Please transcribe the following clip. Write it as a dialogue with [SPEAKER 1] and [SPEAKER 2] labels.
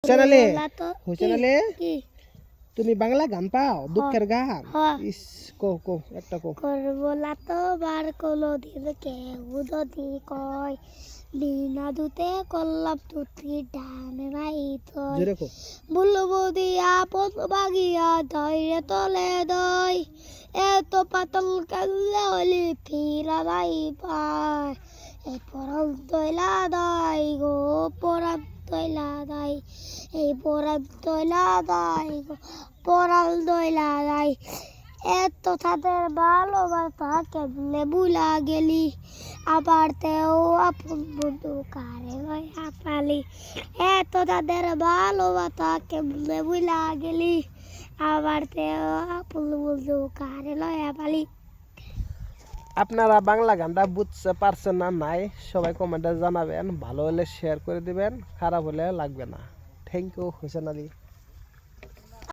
[SPEAKER 1] হোসেন আলী
[SPEAKER 2] হোসেন আলী
[SPEAKER 1] কি
[SPEAKER 2] তুমি বাংলা গান পাও দুঃখের গান ইস কো কো একটা কো
[SPEAKER 1] করবলা তো বার কলো দিন কেউ যদি কয় বিনা দুতে করলাম তুতি ডান নাই তো
[SPEAKER 2] জোরে কো
[SPEAKER 1] বলবো দিয়া পদ বাগিয়া ধৈর্য তলে দই এত পাতল কাল্লা হলি ফিরা নাই পায় এই পরান তৈলা দাই গো পরান তৈলা দাই এই পরান তৈলা দাই গো পরান তৈলা দাই এত তাদের ভালোবাসা কেমনে ভুলা গেলি আবার তেও আপন বন্ধু কারে লয়া পালি এত তাদের ভালোবাসা কেমনে ভুলা গেলি আবার তেও আপন বন্ধু কারে লয়া পালি।
[SPEAKER 2] আপনারা বাংলা গানটা বুঝতে পারছেন না নাই সবাই কমেন্টে জানাবেন, ভালো হলে শেয়ার করে দিবেন, খারাপ হলে লাগবে না। Thank you Hossain Ali.